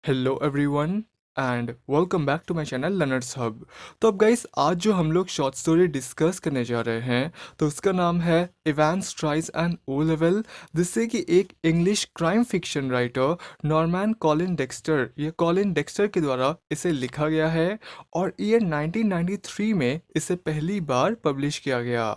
Hello everyone and welcome back to my channel learners hub. तो अब guys आज जो हम लोग शॉर्ट स्टोरी डिस्कस करने जा रहे हैं तो उसका नाम है Evans tries an O level, जिससे कि एक English crime fiction writer Norman Colin Dexter या कॉलिन डेक्स्टर के द्वारा इसे लिखा गया है और ईयर 1993 में इसे पहली बार पब्लिश किया गया।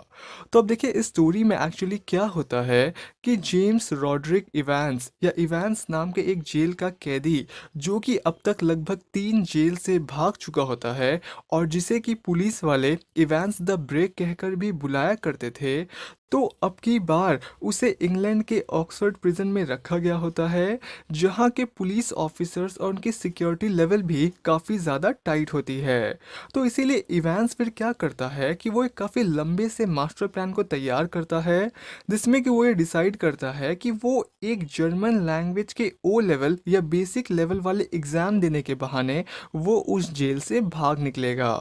तो अब देखिए इस स्टोरी में एक्चुअली क्या होता है कि जेम्स रॉड्रिक इवांस या इवांस नाम के एक जेल का कैदी जो कि अब तक लगभग 3 जेल से भाग चुका होता है और जिसे कि पुलिस वाले इवांस द ब्रेक कहकर भी बुलाया करते थे, तो अब की बार उसे इंग्लैंड के ऑक्सफोर्ड प्रिजन में रखा गया होता है, जहां के पुलिस ऑफिसर्स और उनकी सिक्योरिटी लेवल भी काफ़ी ज़्यादा टाइट होती है। तो इसीलिए इवांस फिर क्या करता है कि वो एक काफ़ी लंबे से मास्टर प्लान को तैयार करता है, जिसमें कि वो ये डिसाइड करता है कि वो एक जर्मन लैंग्वेज के ओ लेवल या बेसिक लेवल वाले एग्ज़ाम देने के बहाने वो उस जेल से भाग निकलेगा।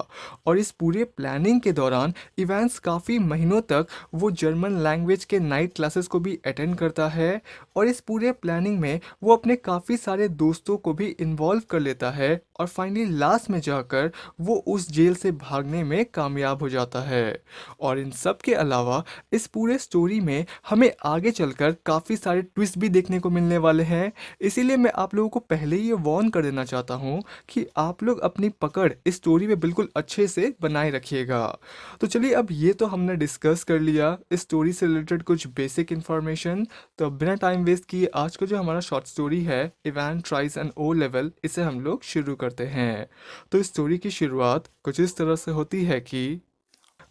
और इस पूरे प्लानिंग के दौरान इवेंट्स काफ़ी महीनों तक वो जर्मन लैंग्वेज के नाइट क्लासेस को भी अटेंड करता है और इस पूरे प्लानिंग में वो अपने काफ़ी सारे दोस्तों को भी इन्वॉल्व कर लेता है और फाइनली लास्ट में जाकर वो उस जेल से भागने में कामयाब हो जाता है। और इन सब के अलावा इस पूरे स्टोरी में हमें आगे चलकर काफ़ी सारे ट्विस्ट भी देखने को मिलने वाले हैं। इसीलिए मैं आप लोगों को पहले ही ये वार्न कर देना चाहता हूँ कि आप लोग अपनी पकड़ इस स्टोरी में बिल्कुल अच्छे से बनाए रखिएगा। तो चलिए अब ये तो हमने डिस्कस कर लिया इस स्टोरी से रिलेटेड कुछ बेसिक इन्फॉर्मेशन। तो अब बिना टाइम वेस्ट किए आज का जो हमारा शॉर्ट स्टोरी है Evan tries an O level, इसे हम लोग शुरू करते हैं। तो इस स्टोरी की शुरुआत कुछ इस तरह से होती है कि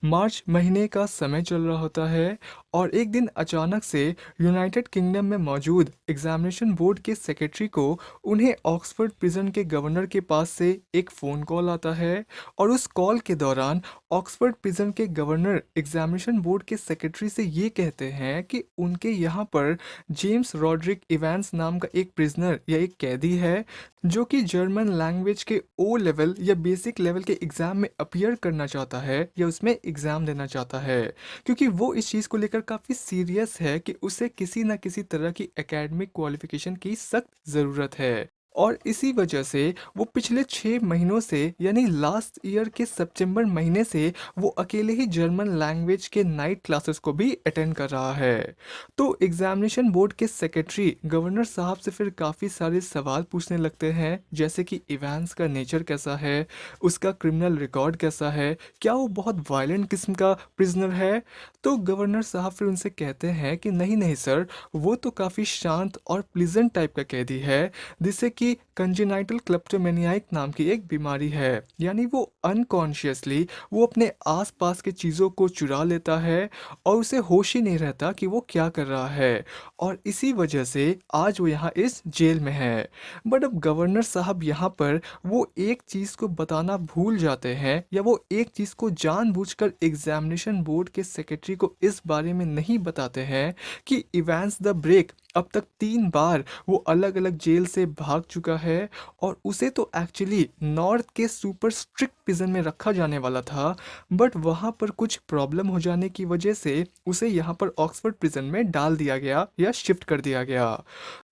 मार्च महीने का समय चल रहा होता है और एक दिन अचानक से यूनाइटेड किंगडम में मौजूद एग्जामिनेशन बोर्ड के सेक्रेटरी को उन्हें ऑक्सफोर्ड प्रिजन के गवर्नर के पास से एक फ़ोन कॉल आता है। और उस कॉल के दौरान ऑक्सफोर्ड प्रिजन के गवर्नर एग्जामिनेशन बोर्ड के सेक्रेटरी से ये कहते हैं कि उनके यहाँ पर जेम्स रॉड्रिक इवांस नाम का एक प्रिजनर या एक कैदी है जो कि जर्मन लैंग्वेज के ओ लेवल या बेसिक लेवल के एग्ज़ाम में अपीयर करना चाहता है या उसमें एग्ज़ाम देना चाहता है, क्योंकि वो इस चीज़ को लेकर काफ़ी सीरियस है कि उसे किसी ना किसी तरह की एकेडमिक क्वालिफिकेशन की सख्त ज़रूरत है। और इसी वजह से वो पिछले 6 महीनों से यानी लास्ट ईयर के सितंबर महीने से वो अकेले ही जर्मन लैंग्वेज के नाइट क्लासेस को भी अटेंड कर रहा है। तो एग्जामिनेशन बोर्ड के सेक्रेटरी गवर्नर साहब से फिर काफ़ी सारे सवाल पूछने लगते हैं, जैसे कि इवांस का नेचर कैसा है, उसका क्रिमिनल रिकॉर्ड कैसा है, क्या वो बहुत वायलेंट किस्म का प्रिजनर है। तो गवर्नर साहब फिर उनसे कहते हैं कि नहीं नहीं सर, वो तो काफ़ी शांत और प्लीजेंट टाइप का कैदी है, जिससे कि कंजेनाइटल क्लेप्टोमेनियाइक नाम की एक बीमारी है, यानी वो अनकॉन्शियसली वो अपने आसपास के चीज़ों को चुरा लेता है और उसे होश ही नहीं रहता कि वो क्या कर रहा है। और इसी वजह से आज वो यहाँ इस जेल में है। बट अब गवर्नर साहब यहाँ पर वो एक चीज़ को बताना भूल जाते हैं या वो एक चीज़ को जानबूझकर एग्जामिनेशन बोर्ड के सेक्रेटरी को इस बारे में नहीं बताते हैं कि इवांस द ब्रेक अब तक 3 बार वो अलग अलग जेल से भाग चुका है और उसे तो एक्चुअली नॉर्थ के सुपर स्ट्रिक्ट प्रिजन में रखा जाने वाला था, बट वहाँ पर कुछ प्रॉब्लम हो जाने की वजह से उसे यहाँ पर ऑक्सफोर्ड प्रिजन में डाल दिया गया या शिफ्ट कर दिया गया।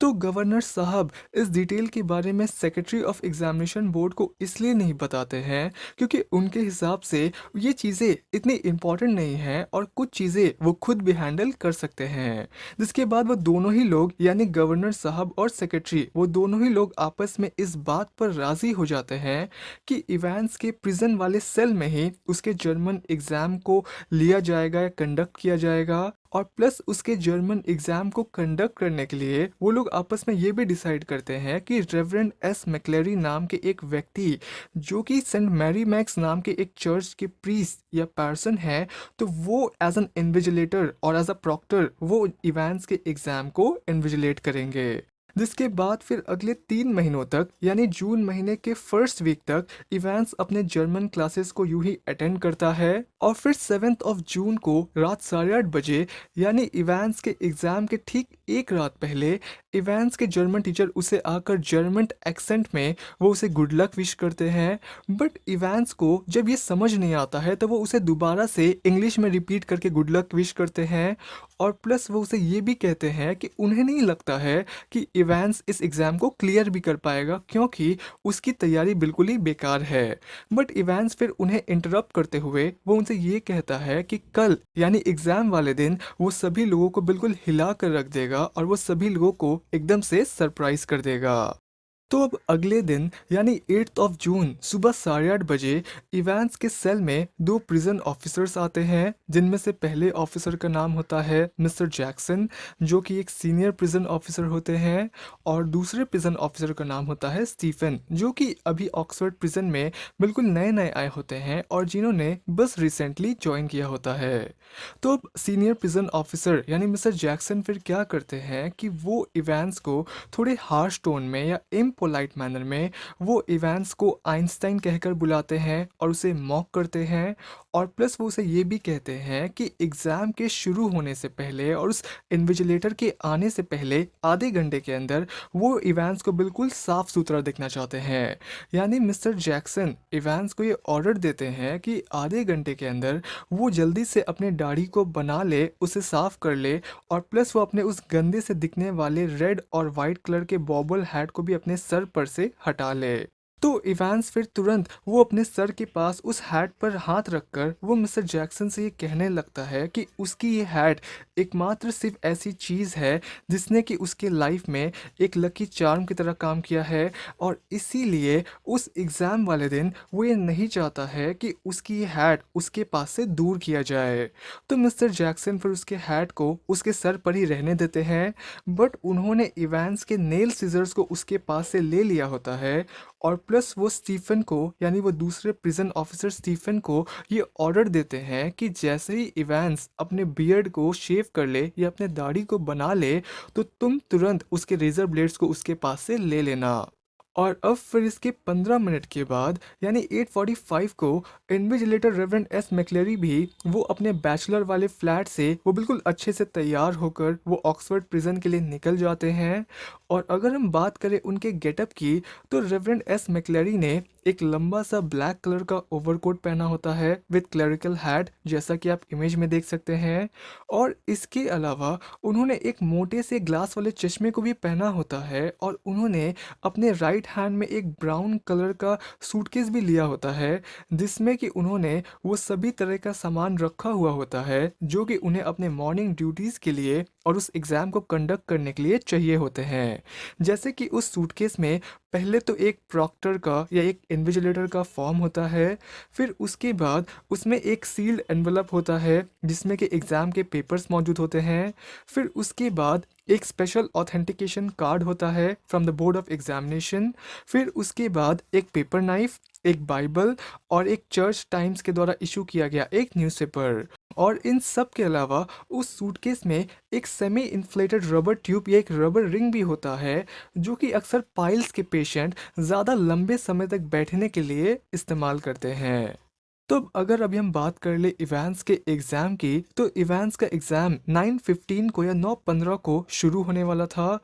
तो गवर्नर साहब इस डिटेल के बारे में सेक्रेटरी ऑफ एग्जामिनेशन बोर्ड को इसलिए नहीं बताते हैं क्योंकि उनके हिसाब से ये चीज़ें इतनी इम्पॉर्टेंट नहीं हैं और कुछ चीज़ें वो खुद भी हैंडल कर सकते हैं। जिसके बाद वो दोनों ही लोग यानी गवर्नर साहब और सेक्रेटरी वो दोनों ही लोग आपस में इस बात पर राज़ी हो जाते हैं कि इवांस के प्रिजन वाले सेल में ही उसके जर्मन एग्ज़ाम को लिया जाएगा या कंडक्ट किया जाएगा। और प्लस उसके जर्मन एग्ज़ाम को कंडक्ट करने के लिए वो लोग आपस में ये भी डिसाइड करते हैं कि रेवरेंड एस मैक्लेरी नाम के एक व्यक्ति जो कि सेंट मैरी मैक्स नाम के एक चर्च के प्रीस्ट या पर्सन है, तो वो एज एन इन्विजिलेटर और एज अ प्रॉक्टर वो इवेंट्स के एग्ज़ाम को इन्विजिलेट करेंगे। जिसके बाद फिर अगले 3 महीनों तक यानी जून महीने के फर्स्ट वीक तक इवेंट्स अपने जर्मन क्लासेस को यूं ही अटेंड करता है और फिर 7 जून को रात 8:30 बजे यानी इवेंट्स के एग्ज़ाम के ठीक एक रात पहले इवांस के जर्मन टीचर उसे आकर जर्मन एक्सेंट में वो उसे गुड लक विश करते हैं। बट इवांस को जब ये समझ नहीं आता है तो वो उसे दोबारा से इंग्लिश में रिपीट करके गुड लक विश करते हैं। और प्लस वो उसे ये भी कहते हैं कि उन्हें नहीं लगता है कि इवांस इस एग्ज़ाम को क्लियर भी कर पाएगा, क्योंकि उसकी तैयारी बिल्कुल ही बेकार है। बट इवांस फिर उन्हें इंटरप्ट करते हुए वो उनसे ये कहता है कि कल यानी एग्ज़ाम वाले दिन वो सभी लोगों को बिल्कुल हिला कर रख देगा और वो सभी लोगों को एकदम से सरप्राइज कर देगा। तो अब अगले दिन यानी 8 ऑफ जून सुबह 8:30 बजे इवांस के सेल में दो प्रिजन ऑफिसर्स आते हैं, जिनमें से पहले ऑफिसर का नाम होता है मिस्टर जैक्सन, जो कि एक सीनियर प्रिजन ऑफिसर होते हैं। और दूसरे प्रिजन ऑफिसर का नाम होता है स्टीफन, जो कि अभी ऑक्सफोर्ड प्रिजन में बिल्कुल नए नए आए होते हैं और जिन्होंने बस रिसेंटली ज्वाइन किया होता है। तो अब सीनियर प्रिजन ऑफिसर यानी मिस्टर जैक्सन फिर क्या करते हैं कि वो इवांस को थोड़े हार्श टोन में या इम्पोलाइट मैनर में वो इवांस को आइंस्टाइन कहकर बुलाते हैं और उसे मॉक करते हैं। और प्लस वो उसे ये भी कहते हैं कि एग्ज़ाम के शुरू होने से पहले और उस इन्विजिलेटर के आने से पहले आधे घंटे के अंदर वो इवांस को बिल्कुल साफ सुथरा देखना चाहते हैं। यानी मिस्टर जैक्सन इवांस को ये ऑर्डर देते हैं कि आधे घंटे के अंदर वो जल्दी से अपने दाढ़ी को बना ले, उसे साफ कर ले और प्लस वो अपने उस गंदे से दिखने वाले रेड और वाइट कलर के बॉबल हैट को भी अपने सर पर से हटा ले। तो इवांस फिर तुरंत वो अपने सर के पास उस हैट पर हाथ रखकर वो मिस्टर जैक्सन से ये कहने लगता है कि उसकी ये हैट एकमात्र सिर्फ ऐसी चीज़ है जिसने कि उसके लाइफ में एक लकी चार्म की तरह काम किया है, और इसीलिए उस एग्ज़ाम वाले दिन वो ये नहीं चाहता है कि उसकी ये हैट उसके पास से दूर किया जाए। तो मिस्टर जैक्सन फिर उसके हैट को उसके सर पर ही रहने देते हैं। बट उन्होंने इवांस के नेल सीजर्स को उसके पास से ले लिया होता है। और प्लस वो स्टीफन को यानी वो दूसरे प्रिजन ऑफिसर स्टीफन को ये ऑर्डर देते हैं कि जैसे ही इवांस अपने बियर्ड को शेव कर ले या अपने दाढ़ी को बना ले तो तुम तुरंत उसके रेजर ब्लेड्स को उसके पास से ले लेना। और अब फिर इसके 15 मिनट के बाद यानी 8:45 को इन्विजिलेटर रेवरेंड एस मैक्लेरी भी वो अपने बैचलर वाले फ्लैट से वो बिल्कुल अच्छे से तैयार होकर वो ऑक्सफोर्ड प्रिजन के लिए निकल जाते हैं। और अगर हम बात करें उनके गेटअप की तो रेवरेंड एस मैक्लेरी ने एक लंबा सा ब्लैक कलर का ओवरकोट पहना होता है विद क्लरिकल हैट, जैसा कि आप इमेज में देख सकते हैं। और इसके अलावा उन्होंने एक मोटे से ग्लास वाले चश्मे को भी पहना होता है और उन्होंने अपने राइट हैंड में एक ब्राउन कलर का सूटकेस भी लिया होता है, जिसमें कि उन्होंने वो सभी तरह का सामान रखा हुआ होता है जो कि उन्हें अपने मॉर्निंग ड्यूटीज़ के लिए और उस एग्ज़ाम को कंडक्ट करने के लिए चाहिए होते हैं। जैसे कि उस सूटकेस में पहले तो एक प्रॉक्टर का या एक इन्विजिलेटर का फॉर्म होता है, फिर उसके बाद उसमें एक सील्ड एनवलप होता है जिसमें कि एग्ज़ाम के पेपर्स मौजूद होते हैं, फिर उसके बाद एक स्पेशल ऑथेंटिकेशन कार्ड होता है from the board of examination, फिर उसके बाद एक पेपर नाइफ, एक बाइबल और एक चर्च टाइम्स के द्वारा इशू किया गया एक न्यूज़पेपर। और इन सब के अलावा उस सूटकेस में एक सेमी इन्फ्लेटेड रबर ट्यूब या एक रबर रिंग भी होता है जो कि अक्सर पाइल्स के पेशेंट ज़्यादा लंबे समय तक बैठने के लिए इस्तेमाल करते हैं। तो अब अगर अभी हम बात कर ले इवांस के एग्ज़ाम की, तो इवांस का एग्ज़ाम 9:15 को या 9:15 को शुरू होने वाला था।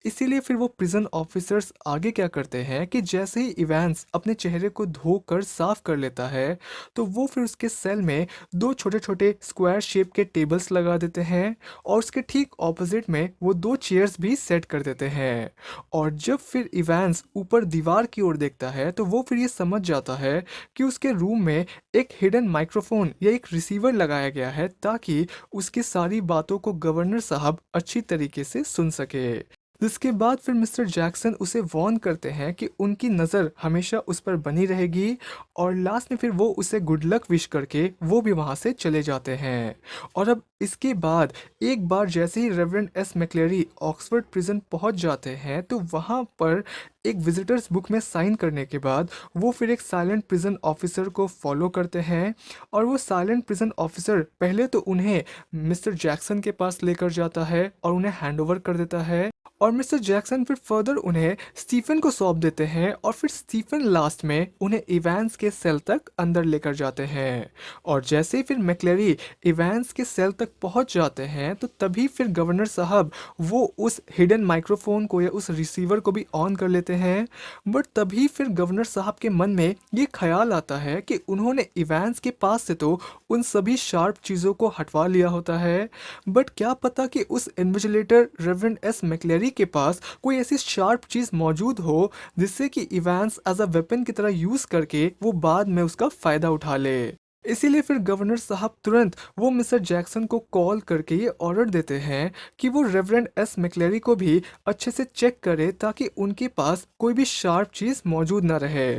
इसीलिए फिर वो प्रिजन ऑफिसर्स आगे क्या करते हैं कि जैसे ही इवांस अपने चेहरे को धोकर साफ कर लेता है तो वो फिर उसके सेल में दो छोटे छोटे स्क्वायर शेप के टेबल्स लगा देते हैं और उसके ठीक ऑपोजिट में वो दो चेयर्स भी सेट कर देते हैं। और जब फिर इवांस ऊपर दीवार की ओर देखता है तो वो फिर ये समझ जाता है कि उसके रूम में एक हिडन माइक्रोफोन या एक रिसीवर लगाया गया है ताकि उसकी सारी बातों को गवर्नर साहब अच्छी तरीके से सुन सके। जिसके बाद फिर मिस्टर जैक्सन उसे वार्न करते हैं कि उनकी नज़र हमेशा उस पर बनी रहेगी और लास्ट में फिर वो उसे गुड लक विश करके वो भी वहाँ से चले जाते हैं। और अब इसके बाद एक बार जैसे ही रेवरेंड एस मैक्लेरी ऑक्सफोर्ड प्रिजन पहुँच जाते हैं तो वहाँ पर एक विजिटर्स बुक में साइन करने के बाद वो फिर एक साइलेंट प्रिजन ऑफिसर को फॉलो करते हैं। और वो साइलेंट प्रिजन ऑफिसर पहले तो उन्हें मिस्टर जैक्सन के पास लेकर जाता है और उन्हें हैंड ओवर कर देता है। और मिस्टर जैक्सन फिर फर्दर उन्हें स्टीफन को सौंप देते हैं और फिर स्टीफन लास्ट में उन्हें इवांस के सेल तक अंदर लेकर जाते हैं। और जैसे ही फिर मैक्लेरी इवांस के सेल तक पहुंच जाते हैं तो तभी फिर गवर्नर साहब वो उस हिडन माइक्रोफोन को या उस रिसीवर को भी ऑन कर लेते हैं। बट तभी फिर गवर्नर साहब के मन में ये ख्याल आता है कि उन्होंने इवांस के पास से तो उन सभी शार्प चीज़ों को हटवा लिया होता है, बट क्या पता कि उस इन्विजिलेटर रेवरेंड एस मैक्लेरी के पास कोई ऐसी शार्प चीज़ मौजूद हो जिससे कि इवांस एज अ वेपन की तरह यूज़ करके वो बाद में उसका फ़ायदा उठा ले। इसीलिए फिर गवर्नर साहब तुरंत वो मिस्टर जैक्सन को कॉल करके ये ऑर्डर देते हैं कि वो रेवरेंड एस मैक्लेरी को भी अच्छे से चेक करे ताकि उनके पास कोई भी शार्प चीज़ मौजूद ना रहे।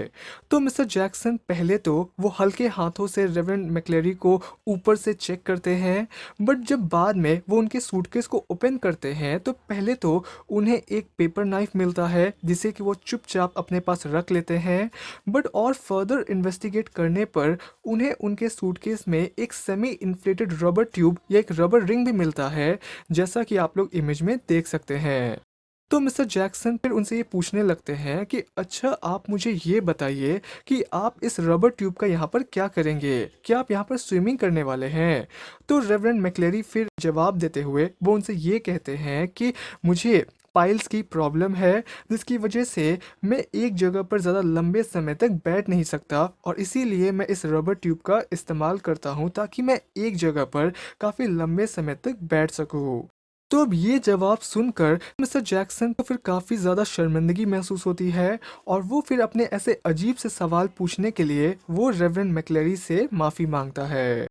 तो मिस्टर जैक्सन पहले तो वो हल्के हाथों से रेवरेंड मैक्लेरी को ऊपर से चेक करते हैं, बट जब बाद में वो उनके सूटकेस को ओपन करते हैं तो पहले तो उन्हें एक पेपर नाइफ मिलता है जिसे कि वो चुपचाप अपने पास रख लेते हैं। बट और फर्दर इन्वेस्टिगेट करने पर उन्हें उनके सूटकेस में एक सेमी इन्फ्लेटेड रबर ट्यूब या एक रबर रिंग भी मिलता है, जैसा कि आप लोग इमेज में देख सकते हैं। तो मिस्टर जैक्सन फिर उनसे ये पूछने लगते हैं कि अच्छा आप मुझे ये बताइए कि आप इस रबर ट्यूब का यहाँ पर क्या करेंगे, क्या आप यहाँ पर स्विमिंग करने वाले हैं? तो रेवरेंड मैक्लेरी फिर जवाब देते हुए वो उनसे ये कहते हैं कि मुझे पाइल्स की प्रॉब्लम है जिसकी वजह से मैं एक जगह पर ज़्यादा लंबे समय तक बैठ नहीं सकता और इसीलिए मैं इस रबर ट्यूब का इस्तेमाल करता हूँ ताकि मैं एक जगह पर काफ़ी लंबे समय तक बैठ सकूँ। तो अब ये जवाब सुनकर मिस्टर जैक्सन को फिर काफ़ी ज़्यादा शर्मिंदगी महसूस होती है और वो फिर अपने ऐसे अजीब से सवाल पूछने के लिए वो रेवरेंड मैक्लेरी से माफ़ी मांगता है।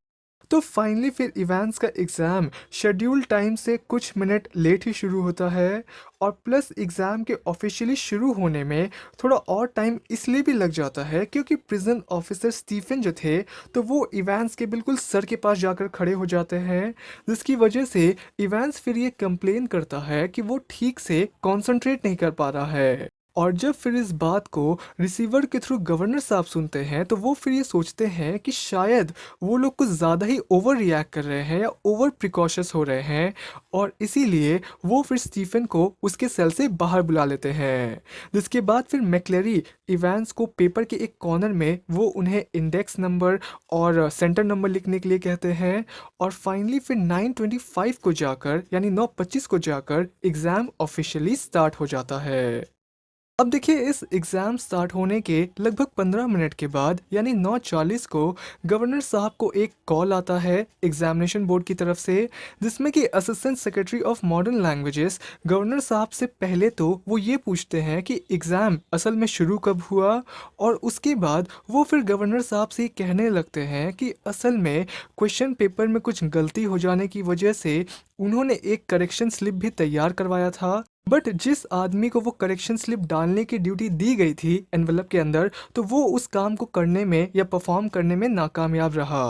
तो फाइनली फिर इवांस का एग्ज़ाम शेड्यूल टाइम से कुछ मिनट लेट ही शुरू होता है और प्लस एग्ज़ाम के ऑफिशियली शुरू होने में थोड़ा और टाइम इसलिए भी लग जाता है क्योंकि प्रिजन ऑफिसर स्टीफन जो थे तो वो इवांस के बिल्कुल सर के पास जाकर खड़े हो जाते हैं, जिसकी वजह से इवांस फिर ये कंप्लेन करता है कि वो ठीक से कॉन्सेंट्रेट नहीं कर पा रहा है। और जब फिर इस बात को रिसीवर के थ्रू गवर्नर साहब सुनते हैं तो वो फिर ये सोचते हैं कि शायद वो लोग कुछ ज़्यादा ही ओवर रिएक्ट कर रहे हैं या ओवर प्रिकॉशस हो रहे हैं और इसीलिए वो फिर स्टीफन को उसके सेल से बाहर बुला लेते हैं। जिसके बाद फिर मैक्लेरी इवांस को पेपर के एक कॉर्नर में वो उन्हें इंडेक्स नंबर और सेंटर नंबर लिखने के लिए कहते हैं और फाइनली फिर 9:25 को जाकर यानी 9:25 को जाकर एग्ज़ाम ऑफिशियली स्टार्ट हो जाता है। अब देखिए इस एग्ज़ाम स्टार्ट होने के लगभग 15 मिनट के बाद यानी 9:40 को गवर्नर साहब को एक कॉल आता है एग्जामिनेशन बोर्ड की तरफ से, जिसमें कि assistant secretary of modern languages governor साहब से पहले तो वो ये पूछते हैं कि एग्ज़ाम असल में शुरू कब हुआ और उसके बाद वो फिर गवर्नर साहब से कहने लगते हैं कि असल में क्वेश्चन पेपर में कुछ गलती हो जाने की वजह से उन्होंने एक करेक्शन स्लिप भी तैयार करवाया था, बट जिस आदमी को वो करेक्शन स्लिप डालने की ड्यूटी दी गई थी एनवलप के अंदर तो वो उस काम को करने में या परफॉर्म करने में नाकामयाब रहा।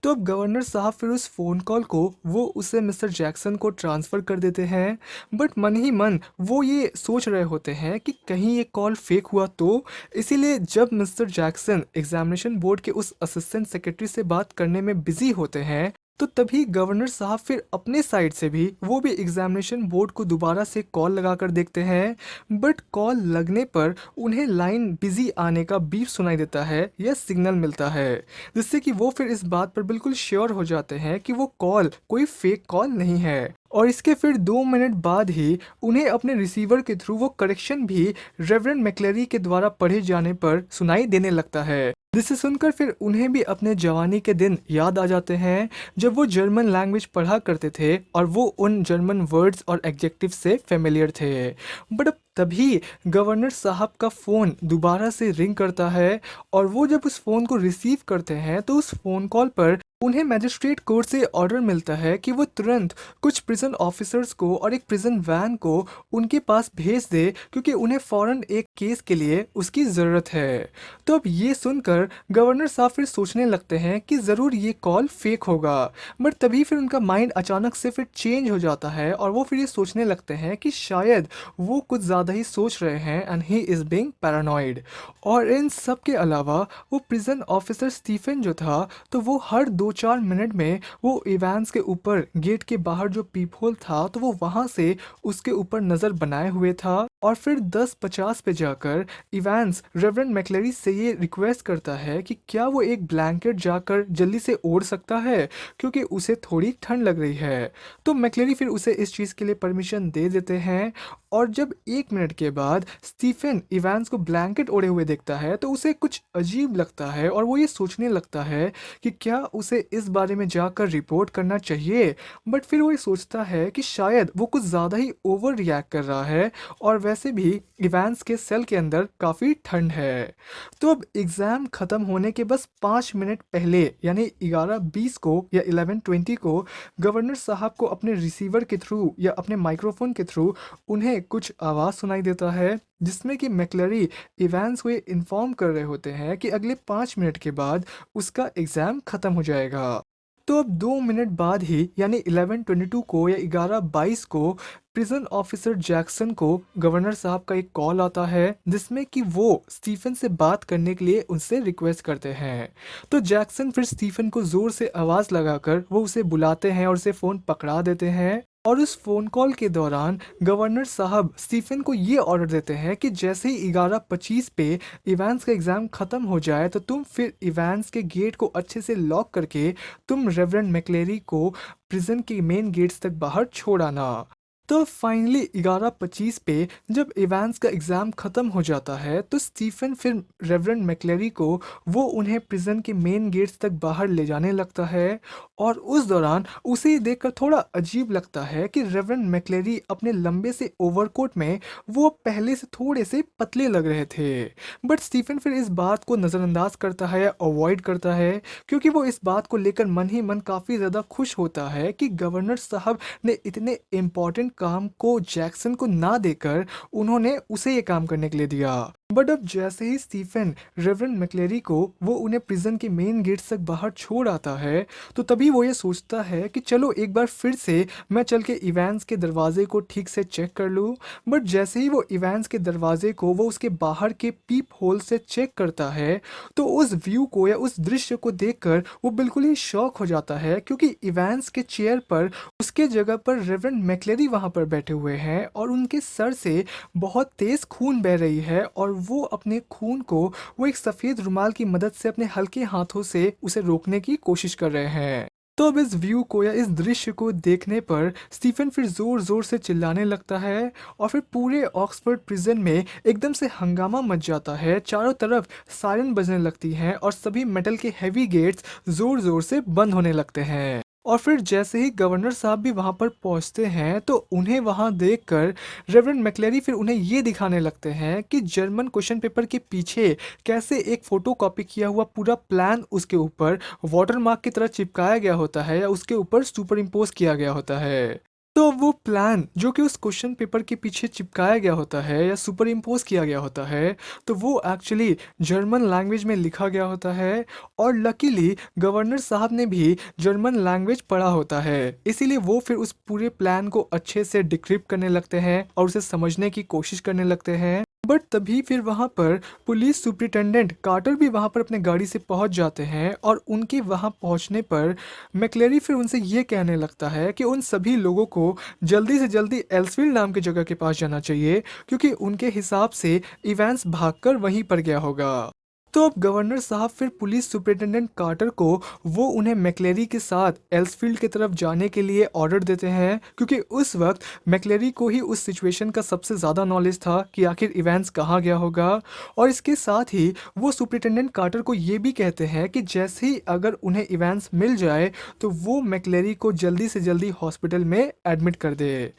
तो अब गवर्नर साहब फिर उस फ़ोन कॉल को वो उसे मिस्टर जैक्सन को ट्रांसफ़र कर देते हैं, बट मन ही मन वो ये सोच रहे होते हैं कि कहीं ये कॉल फेक हुआ तो। इसीलिए जब मिस्टर जैक्सन एग्जामिनेशन बोर्ड के उस असिस्टेंट सेक्रेटरी से बात करने में बिजी होते हैं तो तभी गवर्नर साहब फिर अपने साइड से भी वो भी एग्जामिनेशन बोर्ड को दोबारा से कॉल लगाकर देखते हैं, बट कॉल लगने पर उन्हें लाइन बिजी आने का बीप सुनाई देता है या सिग्नल मिलता है, जिससे कि वो फिर इस बात पर बिल्कुल श्योर हो जाते हैं कि वो कॉल कोई फेक कॉल नहीं है। और इसके फिर 2 मिनट बाद ही उन्हें अपने रिसीवर के थ्रू वो करेक्शन भी रेवरेंड मैक्लेरी के द्वारा पढ़े जाने पर सुनाई देने लगता है, जिसे सुनकर फिर उन्हें भी अपने जवानी के दिन याद आ जाते हैं जब वो जर्मन लैंग्वेज पढ़ा करते थे और वो उन जर्मन वर्ड्स और एडजेक्टिव से फेमिलियर थे। बट अब तभी गवर्नर साहब का फ़ोन दोबारा से रिंग करता है और वो जब उस फ़ोन को रिसीव करते हैं तो उस फ़ोन कॉल पर उन्हें मैजिस्ट्रेट कोर्ट से ऑर्डर मिलता है कि वो तुरंत कुछ प्रिजन ऑफिसर्स को और एक प्रिजन वैन को उनके पास भेज दे क्योंकि उन्हें फ़ौरन एक केस के लिए उसकी ज़रूरत है। तो अब ये सुनकर गवर्नर साहब फिर सोचने लगते हैं कि ज़रूर ये कॉल फेक होगा, बट तभी फिर उनका माइंड अचानक से फिर चेंज हो जाता है और वो फिर ये सोचने लगते हैं कि शायद वो कुछ ज़्यादा ही सोच रहे हैं and he is being paranoid. और इन सब के अलावा वो प्रिजन ऑफिसर स्टीफन जो था तो वो हर 2 2-4 मिनट में वो इवांस के ऊपर गेट के बाहर जो पीप होल था तो वो वहाँ से उसके ऊपर नज़र बनाए हुए था। और फिर 10:50 पे जाकर इवांस रेवरेंड मैक्लेरी से ये रिक्वेस्ट करता है कि क्या वो एक ब्लैंकेट जाकर जल्दी से ओढ़ सकता है, क्योंकि उसे थोड़ी ठंड लग रही है। तो मैक्लेरी फिर उसे इस चीज़ के लिए परमिशन दे देते हैं। और जब 1 मिनट के बाद स्टीफन इवांस को ब्लैंकेट ओढ़े हुए देखता है तो उसे कुछ अजीब लगता है और वो ये सोचने लगता है कि क्या उसे इस बारे में जाकर रिपोर्ट करना चाहिए। बट फिर वो ये सोचता है कि शायद वो कुछ ज़्यादा ही ओवर रिएक्ट कर रहा है, और वैसे भी इवांस के सेल के अंदर काफ़ी ठंड है। तो अब एग्ज़ाम ख़त्म होने के बस 5 मिनट पहले यानी 11:20 को या 11:20 को गवर्नर साहब को अपने रिसीवर के थ्रू या अपने माइक्रोफोन के थ्रू उन्हें कुछ आवाज़ सुनाई देता है, जिसमें कि मैक्लेरी इवांस को ये इन्फॉर्म कर रहे होते हैं कि अगले 5 मिनट के बाद उसका एग्ज़ाम ख़त्म हो जाएगा। तो अब 2 मिनट बाद ही यानी 11:22 को या 11:22 को प्रिजन ऑफिसर जैक्सन को गवर्नर साहब का एक कॉल आता है, जिसमें कि वो स्टीफन से बात करने के लिए उनसे रिक्वेस्ट करते हैं। तो जैक्सन फिर स्टीफन को ज़ोर से आवाज़ लगाकर वो उसे बुलाते हैं और उसे फ़ोन पकड़ा देते हैं। और उस फ़ोन कॉल के दौरान गवर्नर साहब स्टीफन को ये ऑर्डर देते हैं कि जैसे ही 11:25 पे इवांस का एग्ज़ाम ख़त्म हो जाए तो तुम फिर इवांस के गेट को अच्छे से लॉक करके तुम रेवरेंड मैक्लेरी को प्रिजन के मेन गेट्स तक बाहर छोड़ आना। तो फाइनली 11:25 पे जब इवांस का एग्ज़ाम ख़त्म हो जाता है तो स्टीफन फिर रेवरेंड मैक्लेरी को वो उन्हें प्रिजन के मेन गेट्स तक बाहर ले जाने लगता है। और उस दौरान उसे ये देखकर थोड़ा अजीब लगता है कि रेवरेंड मैक्लेरी अपने लंबे से ओवरकोट में वो पहले से थोड़े से पतले लग रहे थे। बट स्टीफन फिर इस बात को नज़रअंदाज करता है या अवॉइड करता है, क्योंकि वो इस बात को लेकर मन ही मन काफ़ी ज़्यादा खुश होता है कि गवर्नर साहब ने इतने इम्पोर्टेंट काम को जैक्सन को ना देकर उन्होंने उसे ये काम करने के लिए दिया। बट अब जैसे ही स्टीफन रेवरेंड मैक्लेरी को वो उन्हें प्रिजन के मेन गेट्स तक बाहर छोड़ आता है तो तभी वो ये सोचता है कि चलो एक बार फिर से मैं चल के इवांस के दरवाजे को ठीक से चेक कर लूँ। बट जैसे ही वो इवांस के दरवाजे को वो उसके बाहर के पीप होल से चेक करता है तो उस व्यू को या उस दृश्य को देखकर वो बिल्कुल ही शॉक हो जाता है, क्योंकि इवांस के चेयर पर उसके जगह पर रेवरेंड मैक्लेरी वहाँ पर बैठे हुए हैं और उनके सर से बहुत तेज़ खून बह रही है, और वो अपने खून को वो एक सफ़ेद रुमाल की मदद से अपने हल्के हाथों से उसे रोकने की कोशिश कर रहे हैं। तो अब इस व्यू को या इस दृश्य को देखने पर स्टीफन फिर ज़ोर ज़ोर से चिल्लाने लगता है और फिर पूरे ऑक्सफोर्ड प्रिजन में एकदम से हंगामा मच जाता है। चारों तरफ सायरन बजने लगती हैं और सभी मेटल के हैवी गेट्स ज़ोर ज़ोर से बंद होने लगते हैं। और फिर जैसे ही गवर्नर साहब भी वहाँ पर पहुँचते हैं तो उन्हें वहाँ देखकर रेवरेंड मैक्लेरी फिर उन्हें ये दिखाने लगते हैं कि जर्मन क्वेश्चन पेपर के पीछे कैसे एक फ़ोटो कॉपी किया हुआ पूरा प्लान उसके ऊपर वाटरमार्क की तरह चिपकाया गया होता है या उसके ऊपर सुपर इम्पोज किया गया होता है। तो वो प्लान जो कि उस क्वेश्चन पेपर के पीछे चिपकाया गया होता है या सुपर इम्पोज किया गया होता है, तो वो एक्चुअली जर्मन लैंग्वेज में लिखा गया होता है। और लकीली गवर्नर साहब ने भी जर्मन लैंग्वेज पढ़ा होता है, इसीलिए वो फिर उस पूरे प्लान को अच्छे से डिक्रिप्ट करने लगते हैं और उसे समझने की कोशिश करने लगते हैं। बट तभी फिर वहाँ पर पुलिस सुप्रिटेंडेंट कार्टर भी वहाँ पर अपने गाड़ी से पहुँच जाते हैं, और उनके वहाँ पहुँचने पर मैक्लेरी फिर उनसे ये कहने लगता है कि उन सभी लोगों को जल्दी से जल्दी एल्सफील्ड नाम की जगह के पास जाना चाहिए, क्योंकि उनके हिसाब से इवेंट्स भागकर वहीं पर गया होगा। तो अब गवर्नर साहब फिर पुलिस सुपरिटेंडेंट कार्टर को वो उन्हें मैक्लेरी के साथ एल्सफील्ड की तरफ जाने के लिए ऑर्डर देते हैं, क्योंकि उस वक्त मैक्लेरी को ही उस सिचुएशन का सबसे ज़्यादा नॉलेज था कि आखिर इवेंट्स कहाँ गया होगा। और इसके साथ ही वो सुपरिटेंडेंट कार्टर को ये भी कहते हैं कि जैसे ही अगर उन्हें इवेंट्स मिल जाए तो वो मैक्लेरी को जल्दी से जल्दी हॉस्पिटल में एडमिट कर दे।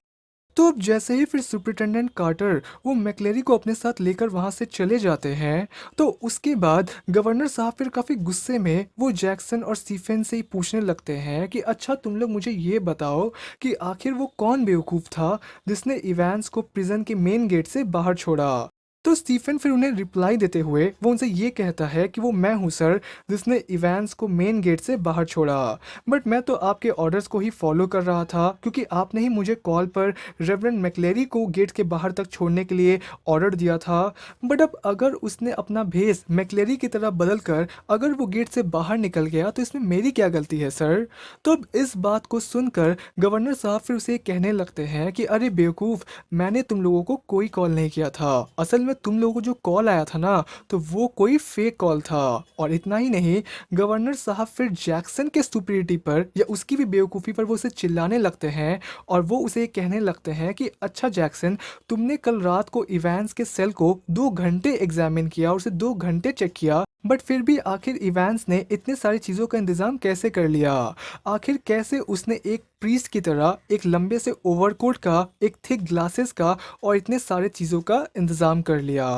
तो अब जैसे ही फिर सुपरिटेंडेंट कार्टर वो मैक्लेरी को अपने साथ लेकर वहाँ से चले जाते हैं, तो उसके बाद गवर्नर साहब फिर काफ़ी गुस्से में वो जैक्सन और स्टीफन से ही पूछने लगते हैं कि अच्छा तुम लोग मुझे ये बताओ कि आखिर वो कौन बेवकूफ़ था जिसने इवांस को प्रिजन के मेन गेट से बाहर छोड़ा। तो स्टीफन फिर उन्हें रिप्लाई देते हुए वो उनसे ये कहता है कि वो मैं हूँ सर, जिसने इवांस को मेन गेट से बाहर छोड़ा। बट मैं तो आपके ऑर्डर्स को ही फॉलो कर रहा था, क्योंकि आपने ही मुझे कॉल पर रेवरेंड मैक्लेरी को गेट के बाहर तक छोड़ने के लिए ऑर्डर दिया था। बट अब अगर उसने अपना भेस मैक्लेरी की तरह बदल कर अगर वो गेट से बाहर निकल गया तो इसमें मेरी क्या गलती है सर। तो अब इस बात को सुनकर गवर्नर साहब फिर उसे कहने लगते हैं कि अरे बेवकूफ़, मैंने तुम लोगों को कोई कॉल नहीं किया था। असल में तुम लोगों को जो कॉल आया था ना, तो वो कोई फेक कॉल था। और इतना ही नहीं, गवर्नर साहब फिर जैक्सन के स्टुपिडिटी पर या उसकी भी बेवकूफ़ी पर वो उसे चिल्लाने लगते हैं। और वो उसे कहने लगते हैं कि अच्छा जैक्सन, तुमने कल रात को इवांस के सेल को 2 घंटे एग्जामिन किया और उसे 2 घंटे चेक किया, बट फिर भी आखिर इवांस ने इतने सारी चीज़ों का इंतज़ाम कैसे कर लिया। आखिर कैसे उसने एक प्रीस्ट की तरह एक लंबे से ओवरकोट का, एक थिक ग्लासेस का और इतने सारे चीज़ों का इंतज़ाम कर लिया।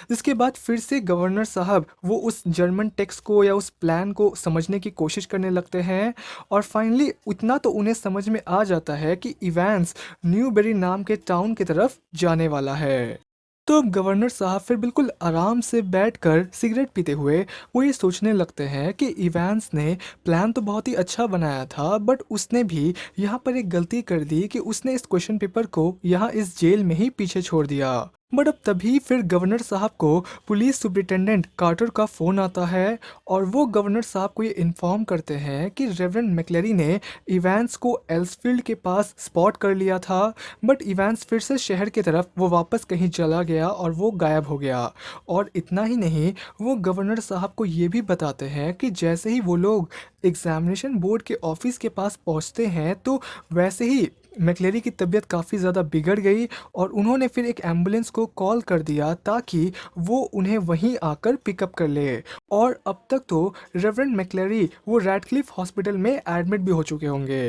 जिसके बाद फिर से गवर्नर साहब वो उस जर्मन टेक्स्ट को या उस प्लान को समझने की कोशिश करने लगते हैं। और फाइनली इतना तो उन्हें समझ में आ जाता है कि इवांस न्यूबेरी नाम के टाउन की तरफ जाने वाला है। तो अब गवर्नर साहब फिर बिल्कुल आराम से बैठकर सिगरेट पीते हुए वो ये सोचने लगते हैं कि इवांस ने प्लान तो बहुत ही अच्छा बनाया था, बट उसने भी यहाँ पर एक गलती कर दी कि उसने इस क्वेश्चन पेपर को यहाँ इस जेल में ही पीछे छोड़ दिया। बट अब तभी फिर गवर्नर साहब को पुलिस सुपरिटेंडेंट कार्टर का फ़ोन आता है। और वो गवर्नर साहब को ये इन्फॉर्म करते हैं कि रेवरेंड मैक्लेरी ने इवांस को एल्सफील्ड के पास स्पॉट कर लिया था। बट इवांस फिर से शहर की तरफ वो वापस कहीं चला गया और वो गायब हो गया। और इतना ही नहीं, वो गवर्नर साहब को ये भी बताते हैं कि जैसे ही वो लोग एग्जामिनेशन बोर्ड के ऑफिस के पास पहुंचते हैं, तो वैसे ही मैक्लेरी की तबीयत काफ़ी ज़्यादा बिगड़ गई। और उन्होंने फिर एक एम्बुलेंस को कॉल कर दिया ताकि वो उन्हें वहीं आकर पिकअप कर ले। और अब तक तो रेवरेंड मैक्लेरी वो रैडक्लिफ हॉस्पिटल में एडमिट भी हो चुके होंगे।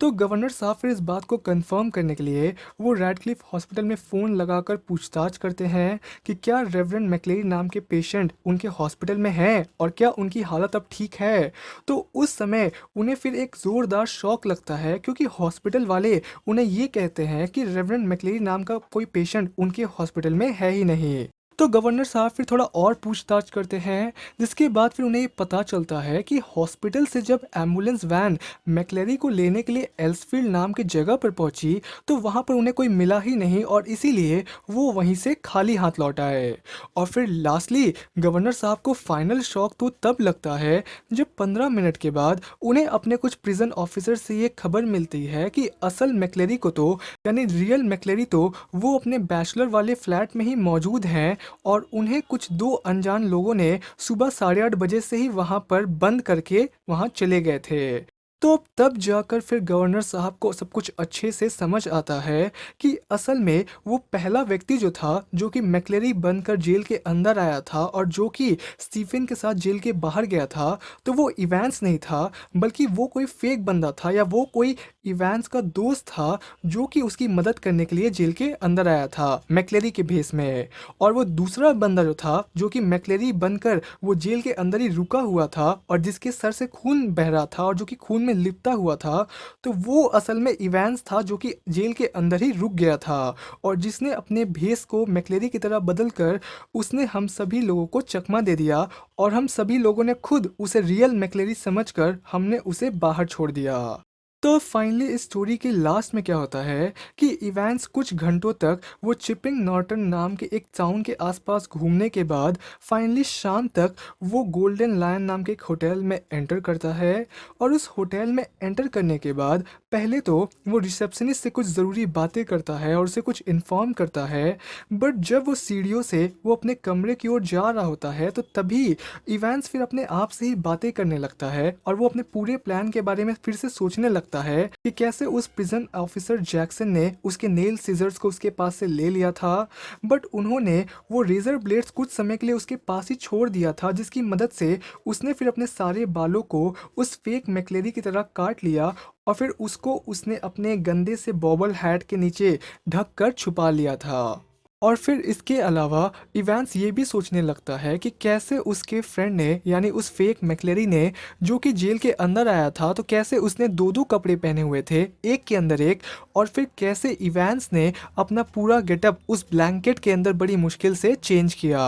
तो गवर्नर साहब फिर इस बात को कंफर्म करने के लिए वो रैडक्लिफ हॉस्पिटल में फ़ोन लगाकर पूछताछ करते हैं कि क्या रेवरेंड मैक्लेरी नाम के पेशेंट उनके हॉस्पिटल में हैं और क्या उनकी हालत अब ठीक है। तो उस समय उन्हें फिर एक ज़ोरदार शॉक लगता है, क्योंकि हॉस्पिटल वाले उन्हें ये कहते हैं कि रेवरेंड मैक्लेरी नाम का कोई पेशेंट उनके हॉस्पिटल में है ही नहीं। तो गवर्नर साहब फिर थोड़ा और पूछताछ करते हैं, जिसके बाद फिर उन्हें ये पता चलता है कि हॉस्पिटल से जब एम्बुलेंस वैन मैक्लेरी को लेने के लिए एल्सफील्ड नाम की जगह पर पहुंची, तो वहां पर उन्हें कोई मिला ही नहीं और इसीलिए वो वहीं से खाली हाथ लौट आए। और फिर लास्टली गवर्नर साहब को फाइनल शॉक तो तब लगता है जब 15 मिनट के बाद उन्हें अपने कुछ प्रिजन ऑफिसर से ये खबर मिलती है कि असल मैक्लेरी को तो, यानी रियल मैक्लेरी तो वो अपने बैचलर वाले फ्लैट में ही मौजूद हैं। और उन्हें कुछ दो अनजान लोगों ने सुबह 8:30 बजे से ही वहां पर बंद करके वहां चले गए थे। तो अब तब जाकर फिर गवर्नर साहब को सब कुछ अच्छे से समझ आता है कि असल में वो पहला व्यक्ति जो था, जो कि मैक्लेरी बनकर जेल के अंदर आया था और जो कि स्टीफन के साथ जेल के बाहर गया था, तो वो इवांस नहीं था, बल्कि वो कोई फेक बंदा था या वो कोई इवांस का दोस्त था जो कि उसकी मदद करने के लिए जेल के अंदर आया था मैक्लेरी के भेस में। और वो दूसरा बंदा जो था, जो कि मैक्लेरी बनकर वो जेल के अंदर ही रुका हुआ था और जिसके सर से खून बह रहा था और जो कि खून में लिपटा हुआ था, तो वो असल में इवांस था जो कि जेल के अंदर ही रुक गया था और जिसने अपने भेस को मैक्लेरी की तरह बदल कर उसने हम सभी लोगों को चकमा दे दिया। और हम सभी लोगों ने खुद उसे रियल मैक्लेरी समझकर हमने उसे बाहर छोड़ दिया। तो फाइनली इस स्टोरी के लास्ट में क्या होता है कि इवांस कुछ घंटों तक वो चिपिंग नॉर्टन नाम के एक टाउन के आसपास घूमने के बाद फाइनली शाम तक वो गोल्डन लायन नाम के एक होटल में एंटर करता है। और उस होटल में एंटर करने के बाद पहले तो वो रिसेप्शनिस्ट से कुछ ज़रूरी बातें करता है और उसे कुछ इन्फॉर्म करता है। बट जब वो सीढ़ियों से वो अपने कमरे की ओर जा रहा होता है, तो तभी इवांस फिर अपने आप से ही बातें करने लगता है और वो अपने पूरे प्लान के बारे में फिर से सोचने लगता है कि कैसे उस प्रिजन ऑफिसर जैक्सन ने उसके नेल सीजर्स को उसके पास से ले लिया था। बट उन्होंने वो रेजर ब्लेड्स कुछ समय के लिए उसके पास ही छोड़ दिया था, जिसकी मदद से उसने फिर अपने सारे बालों को उस फेक मैक्लेरी की तरह काट लिया और फिर उसको उसने अपने गंदे से बॉबल हैट के नीचे ढक कर छुपा लिया था। और फिर इसके अलावा इवांस ये भी सोचने लगता है कि कैसे उसके फ्रेंड ने यानी उस फेक मैक्लेरी ने जो कि जेल के अंदर आया था तो कैसे उसने दो दो कपड़े पहने हुए थे एक के अंदर एक, और फिर कैसे इवांस ने अपना पूरा गेटअप उस ब्लैंकेट के अंदर बड़ी मुश्किल से चेंज किया।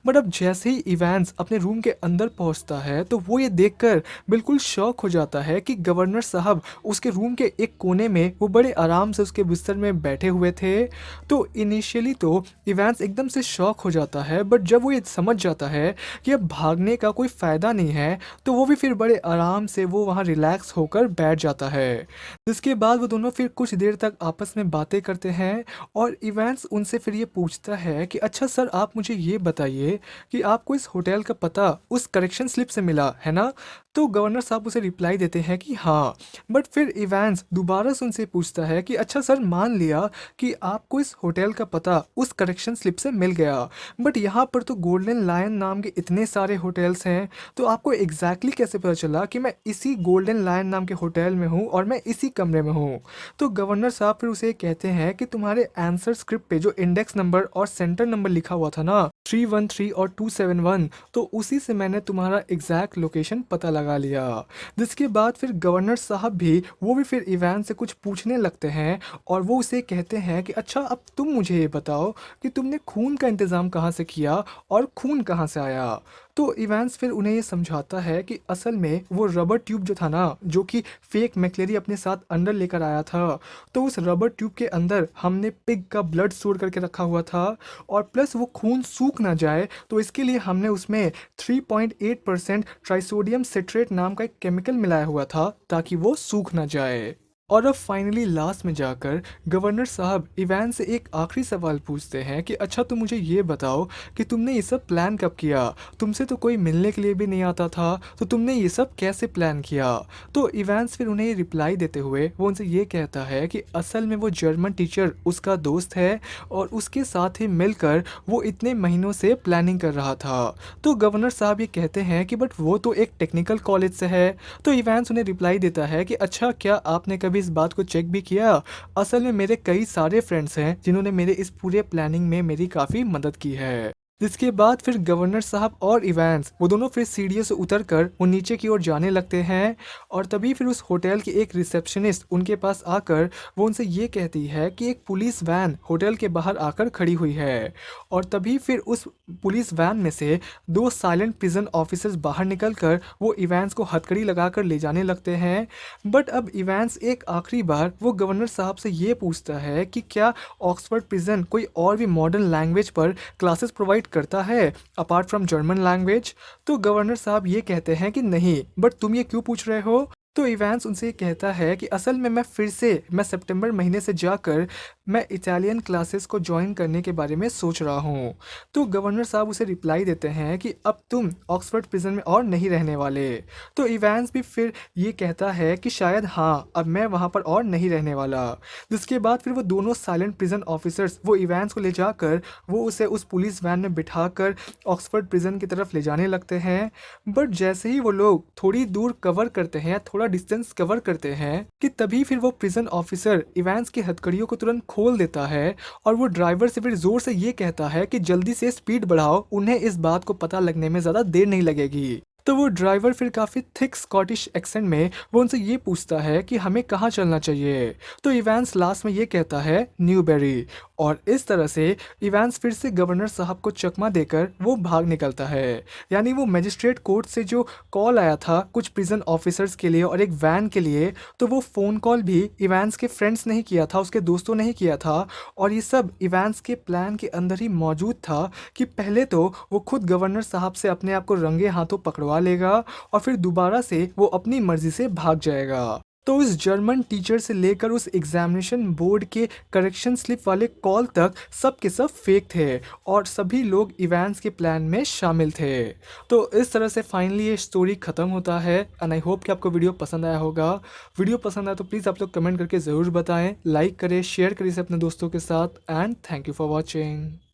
बट अब जैसे ही इवांस अपने रूम के अंदर पहुंचता है तो वो ये देखकर बिल्कुल शॉक हो जाता है कि गवर्नर साहब उसके रूम के एक कोने में वो बड़े आराम से उसके बिस्तर में बैठे हुए थे। तो इनिशियली तो इवांस एकदम से शॉक हो जाता है, बट जब वो ये समझ जाता है कि अब भागने का कोई फ़ायदा नहीं है तो वो भी फिर बड़े आराम से वो वहाँ रिलैक्स होकर बैठ जाता है। जिसके बाद वो दोनों फिर कुछ देर तक आपस में बातें करते हैं और इवांस उनसे फिर ये पूछता है कि अच्छा सर, आप मुझे ये बताइए कि आपको इस होटल का पता उस करेक्शन स्लिप से मिला है ना? तो गवर्नर साहब उसे रिप्लाई देते हैं कि हाँ। बट फिर इवांस दोबारा से उनसे पूछता है कि अच्छा सर, मान लिया कि आपको इस होटल का पता उस करेक्शन स्लिप से मिल गया, बट यहाँ पर तो गोल्डन लायन नाम के इतने सारे होटल्स हैं, तो आपको एग्जैक्टली कैसे पता चला कि मैं इसी गोल्डन लायन नाम के होटल में हूँ और मैं इसी कमरे में हूँ? तो गवर्नर साहब फिर उसे कहते हैं कि तुम्हारे आंसर स्क्रिप्ट पे जो इंडेक्स नंबर और सेंटर नंबर लिखा हुआ था ना, 313 और 271, तो उसी से मैंने तुम्हारा एग्जैक्ट लोकेशन पता लगा लिया। जिसके बाद फिर गवर्नर साहब भी वो भी फिर इवान से कुछ पूछने लगते हैं और वो उसे कहते हैं कि अच्छा, अब तुम मुझे ये बताओ कि तुमने खून का इंतज़ाम कहाँ से किया और खून कहाँ से आया? तो इवांस फिर उन्हें ये समझाता है कि असल में वो रबर ट्यूब जो था ना, जो कि फेक मैक्लेरी अपने साथ अंदर लेकर आया था, तो उस रबर ट्यूब के अंदर हमने पिग का ब्लड स्टोर करके रखा हुआ था, और प्लस वो खून सूख ना जाए तो इसके लिए हमने उसमें 3.8% ट्राइसोडियम सिट्रेट नाम का एक केमिकल मिलाया हुआ था ताकि वो सूख ना जाए। और अब फाइनली लास्ट में जाकर गवर्नर साहब इवान से एक आखिरी सवाल पूछते हैं कि अच्छा, तुम मुझे ये बताओ कि तुमने ये सब प्लान कब किया? तुमसे तो कोई मिलने के लिए भी नहीं आता था, तो तुमने ये सब कैसे प्लान किया? तो इवांस फिर उन्हें रिप्लाई देते हुए वो उनसे ये कहता है कि असल में वो जर्मन टीचर उसका दोस्त है और उसके साथ ही मिलकर वो इतने महीनों से प्लानिंग कर रहा था। तो गवर्नर साहब ये कहते हैं कि बट वो तो एक टेक्निकल कॉलेज से है। तो इवांस उन्हें रिप्लाई देता है कि अच्छा, क्या आपने कभी इस बात को चेक भी किया? असल में मेरे कई सारे फ्रेंड्स हैं जिन्होंने मेरे इस पूरे प्लानिंग में मेरी काफ़ी मदद की है। जिसके बाद फिर गवर्नर साहब और इवांस वो दोनों फिर सीढ़ियों से उतरकर वो नीचे की ओर जाने लगते हैं, और तभी फिर उस होटल की एक रिसेप्शनिस्ट उनके पास आकर वो उनसे ये कहती है कि एक पुलिस वैन होटल के बाहर आकर खड़ी हुई है। और तभी फिर उस पुलिस वैन में से दो साइलेंट प्रिजन ऑफिसर्स बाहर निकलकर वो इवांस को हथकड़ी लगाकर ले जाने लगते हैं। बट अब इवांस एक आखिरी बार वो गवर्नर साहब से ये पूछता है कि क्या ऑक्सफोर्ड प्रिजन कोई और भी मॉडर्न लैंग्वेज पर क्लासेस प्रोवाइड करता है अपार्ट फ्रॉम जर्मन लैंग्वेज? तो गवर्नर साहब ये कहते हैं कि नहीं, बट तुम ये क्यों पूछ रहे हो? तो इवांस उनसे कहता है कि असल में मैं सितंबर महीने से जाकर मैं इटालियन क्लासेस को ज्वाइन करने के बारे में सोच रहा हूँ। तो गवर्नर साहब उसे रिप्लाई देते हैं कि अब तुम ऑक्सफोर्ड प्रिजन में और नहीं रहने वाले। तो इवांस भी फिर ये कहता है कि शायद हाँ, अब मैं वहाँ पर और नहीं रहने वाला। जिसके बाद फिर वो दोनों साइलेंट प्रिजन ऑफिसर्स वो इवांस को ले जाकर वो उसे उस पुलिस वैन में बिठाकर ऑक्सफोर्ड प्रिजन की तरफ ले जाने लगते हैं। बट जैसे ही वो लोग थोड़ी दूर कवर करते हैं, थोड़ा डिस्टेंस कवर करते हैं, कि तभी फिर वो प्रिजन ऑफिसर इवांस की हथकड़ियों को तुरंत खोल देता है और वो ड्राइवर से फिर जोर से ये कहता है कि जल्दी से स्पीड बढ़ाओ, उन्हें इस बात को पता लगने में ज़्यादा देर नहीं लगेगी। तो वो ड्राइवर फिर काफ़ी थिक स्कॉटिश एक्सेंट में वो उनसे ये पूछता है कि हमें कहाँ चलना चाहिए। तो इवांस लास्ट में ये कहता है न्यूबेरी, और इस तरह से इवांस फिर से गवर्नर साहब को चकमा देकर वो भाग निकलता है। यानी वो मजिस्ट्रेट कोर्ट से जो कॉल आया था कुछ प्रिजन ऑफिसर्स के लिए और एक वैन के लिए, तो वो फ़ोन कॉल भी इवांस के फ्रेंड्स ने ही किया था, उसके दोस्तों ने ही किया था, और ये सब इवांस के प्लान के अंदर ही मौजूद था कि पहले तो वो खुद गवर्नर साहब से अपने आप को रंगे हाथों पकड़वा लेगा और फिर दोबारा से वो अपनी मर्जी से भाग जाएगा। तो उस जर्मन टीचर से लेकर उस एग्जामिनेशन बोर्ड के करेक्शन स्लिप वाले कॉल तक सब के सब फेक थे और सभी लोग इवांस के प्लान में शामिल थे। तो इस तरह से फाइनली ये स्टोरी ख़त्म होता है एंड आई होप कि आपको वीडियो पसंद आया होगा। वीडियो पसंद आया तो प्लीज़ आप लोग कमेंट करके ज़रूर बताएं, लाइक करें, शेयर करें इसे अपने दोस्तों के साथ, and thank you for watching.